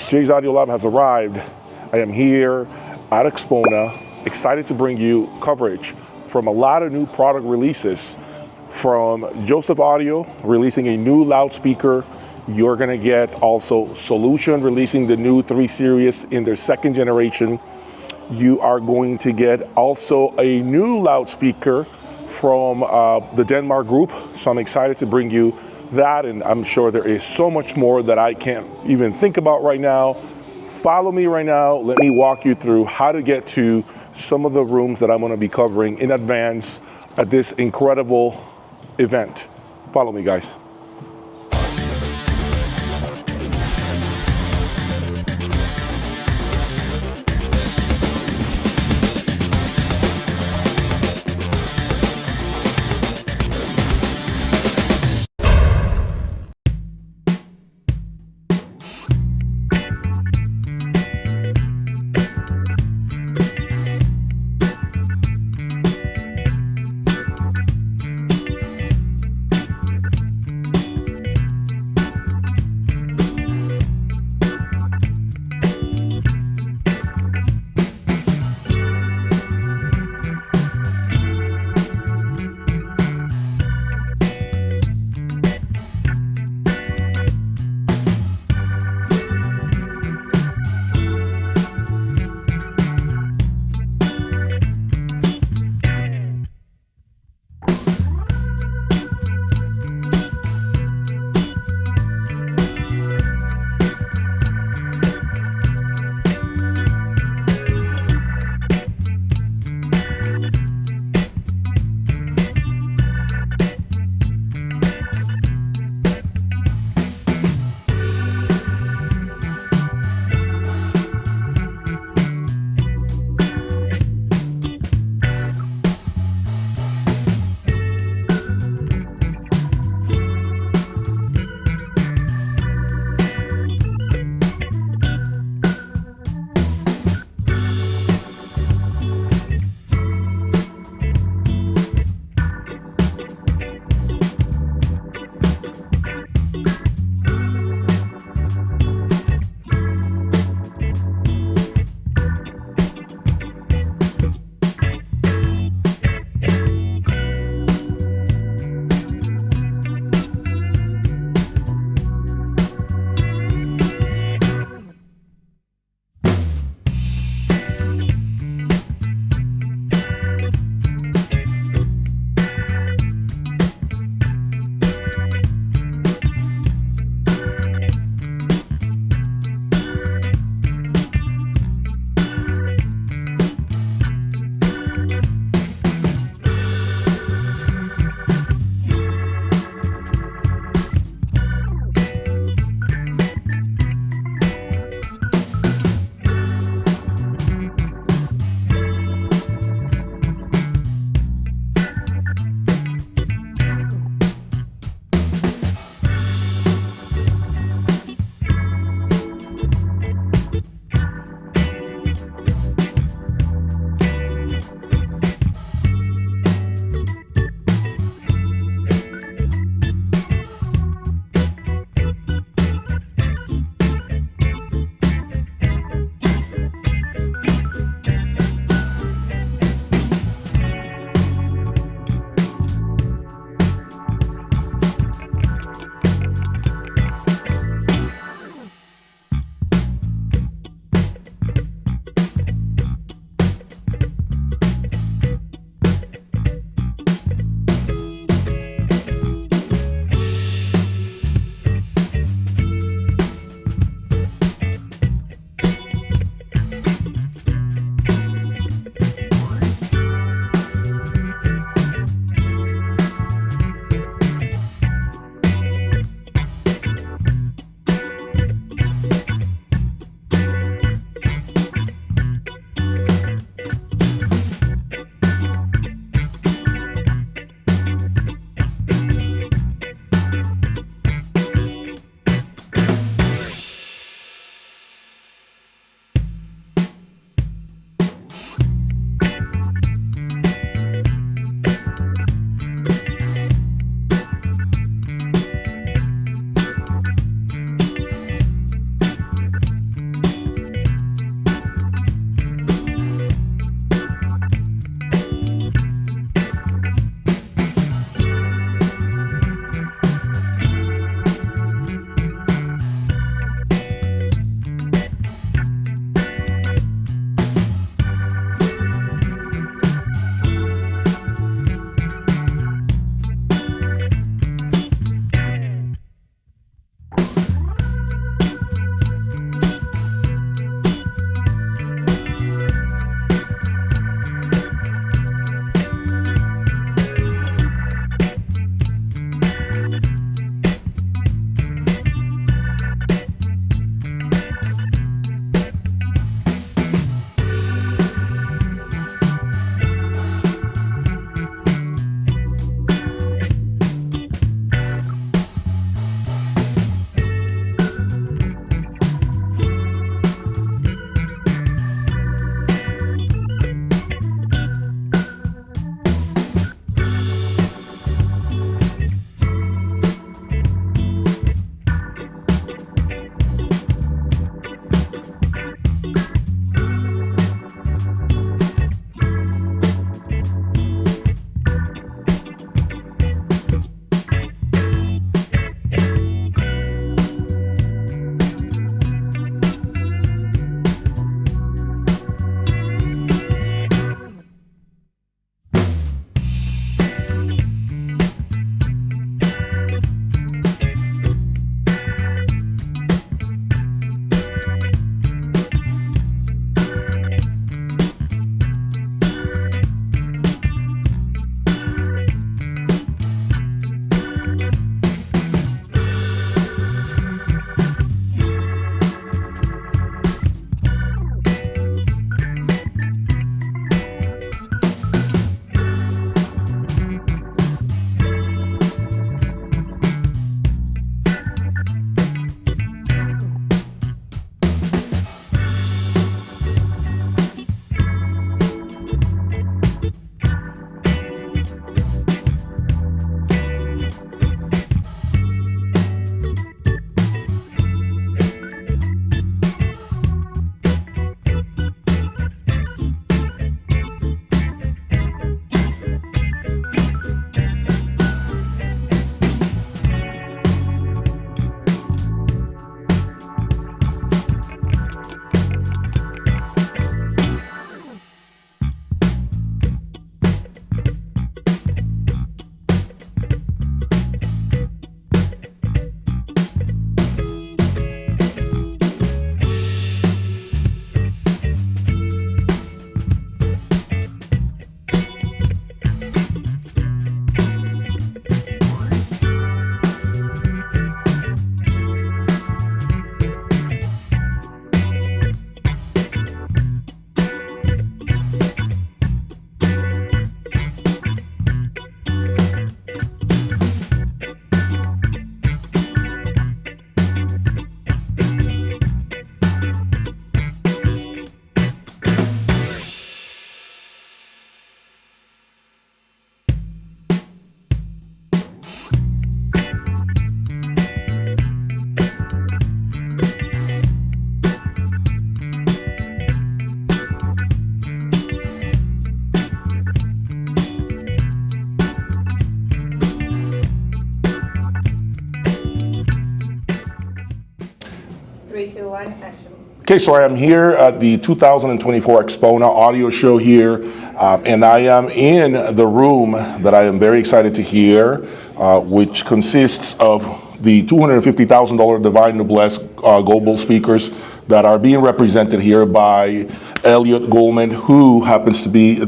Jay's Audio Lab has arrived. I am here at Expona, excited to bring you coverage from a lot of new product releases. From Joseph Audio releasing a new loudspeaker. You're gonna get also Solution releasing the new 3 Series in their 2nd generation. You are going to get also a new loudspeaker from the Denmark group. So I'm excited to bring you that, and I'm sure there is so much more that I can't even think about right now. Follow me right now. Let me walk you through how to get to some of the rooms that I'm gonna be covering in advance at this incredible event. Follow me, guys. 3, 2, 1, action. Okay, so I am here at the 2024 Expona audio show here, and I am in the room that I am very excited to hear, which consists of the $250,000 Divine Noblesse Gobel speakers that are being represented here by Elliot Goldman, who happens to be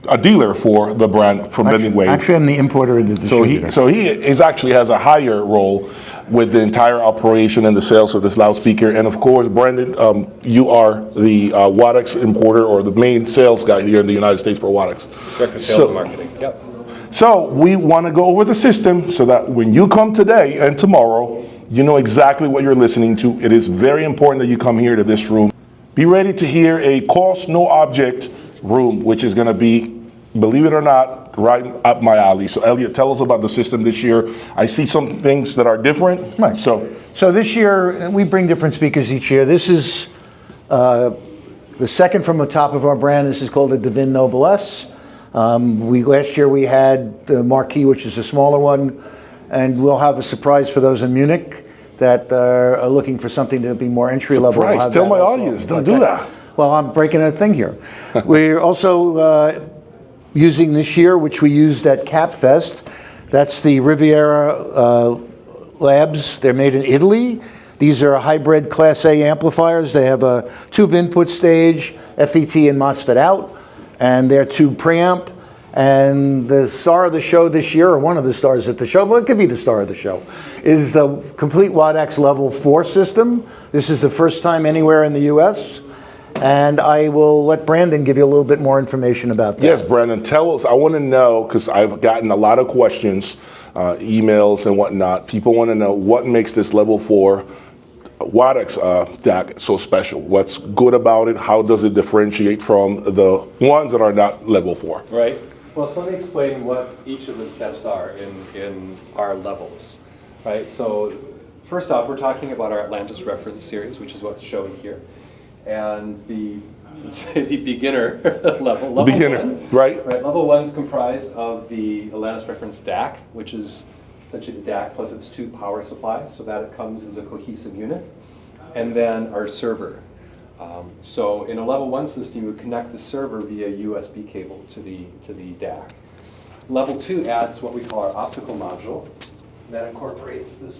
a dealer for the brand from Bending Wave. Actually, I'm the importer and the distributor. So he actually has a higher role with the entire operation and the sales of this loudspeaker. And of course, Brandon, you are the Wadax importer or the main sales guy here in the United States for Wadax. Director of Sales and Marketing. Yep. So we want to go over the system so that when you come today and tomorrow, you know exactly what you're listening to. It is very important that you come here to this room. Be ready to hear a cost no object room, which is going to be, believe it or not, right up my alley. So Elliot, tell us about the system this year. I see some things that are different. Right. So this year, we bring different speakers each year. This is the second from the top of our brand. This is called the Divine Noblesse. Last year we had the Marquee, which is a smaller one, and we'll have a surprise for those in Munich that are looking for something to be more entry level. Surprise, tell my audience, don't do that. Well, I'm breaking a thing here. We're also using this year, which we used at CapFest. That's the Riviera labs. They're made in Italy. These are hybrid Class A amplifiers. They have a tube input stage, FET and MOSFET out, and they're tube preamp. And the star of the show this year, or one of the stars at the show, but it could be the star of the show, is the complete Wadax Level 4 system. This is the first time anywhere in the US. And I will let Brandon give you a little bit more information about that. Yes, Brandon, tell us. I want to know, because I've gotten a lot of questions, emails and whatnot. People want to know what makes this Level 4 Wadax DAC so special. What's good about it? How does it differentiate from the ones that are not Level 4? Right. Well, so let me explain what each of the steps are in our levels. Right. So first off, we're talking about our Atlantis reference series, which is what's showing here. And the beginner level one, right? Level 1 is comprised of the Atlantis reference DAC, which is essentially the DAC plus its 2 power supplies, so that it comes as a cohesive unit, and then our server. So in a level 1 system, you would connect the server via USB cable to the DAC. Level 2 adds what we call our optical module that incorporates this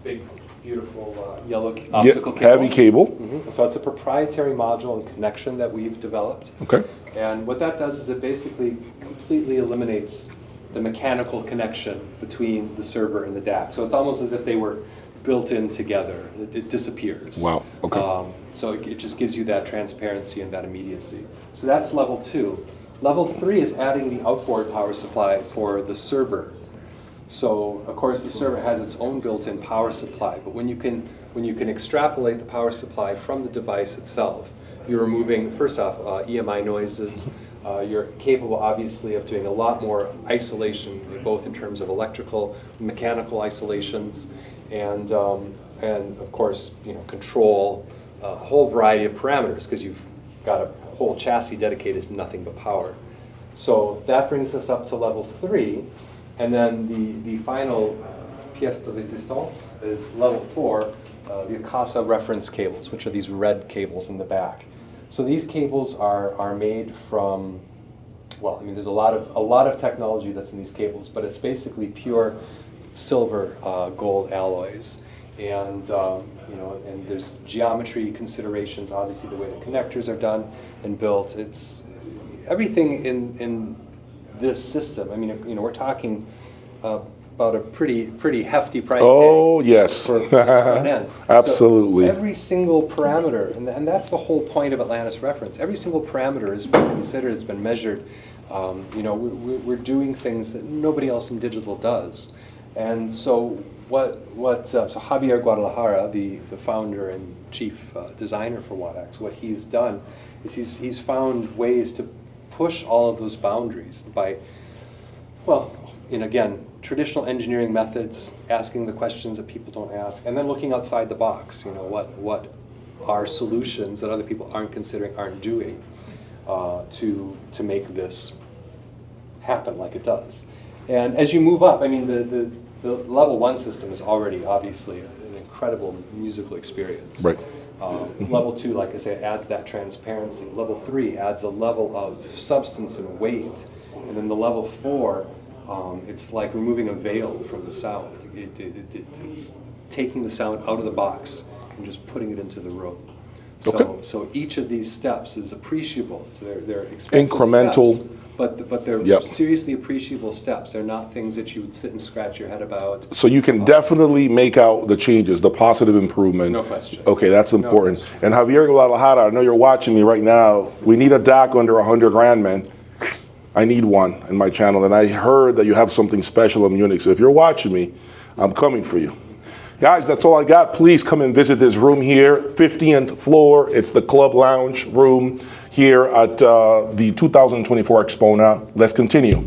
big, beautiful yellow optical cable. Heavy cable. Mm-hmm. So it's a proprietary module and connection that we've developed. Okay. And what that does is it basically completely eliminates the mechanical connection between the server and the DAC. So it's almost as if they were built in together. It disappears. Wow. Okay. So it just gives you that transparency and that immediacy. So that's level 2. Level 3 is adding the outboard power supply for the server. So of course the server has its own built-in power supply, but when you can extrapolate the power supply from the device itself, you're removing, first off, EMI noises. You're capable, obviously, of doing a lot more isolation, both in terms of electrical, mechanical isolations, and of course, control a whole variety of parameters because you've got a whole chassis dedicated to nothing but power. So that brings us up to level 3, and then the final pièce de résistance is level 4, the Akasa reference cables, which are these red cables in the back. So these cables are made from, well, I mean, there's a lot of technology that's in these cables, but it's basically pure silver gold alloys, and and there's geometry considerations, obviously the way the connectors are done and built. It's everything in this system. I mean, we're talking about a pretty hefty price tag. Oh, yes. For this front end. Absolutely. So every single parameter, and that's the whole point of Atlantis reference. Every single parameter has been considered, it's been measured. We're doing things that nobody else in digital does. And so so Javier Guadalajara, the founder and chief designer for Wadax, what he's done is he's found ways to push all of those boundaries by, again, traditional engineering methods, asking the questions that people don't ask, and then looking outside the box. What are solutions that other people aren't considering, aren't doing, to make this happen like it does. And as you move up, I mean, the level 1 system is already obviously an incredible musical experience. Right. Level 2, like I say, adds that transparency. Level 3 adds a level of substance and weight. And then the level 4, it's like removing a veil from the sound. It's taking the sound out of the box and just putting it into the room. So each of these steps is appreciable. They're expensive Incremental. steps, but they're Yep. seriously appreciable steps. They're not things that you would sit and scratch your head about. So you can definitely make out the changes, the positive improvement. No question. Okay, that's important. question. And Javier Guadalajara, I know you're watching me right now. We need a DAC under 100 grand, man. I need one in my channel, and I heard that you have something special in Munich. So if you're watching me, I'm coming for you. Guys, that's all I got. Please come and visit this room here, 50th floor. It's the Club Lounge room here at the 2024 Expona. Let's continue.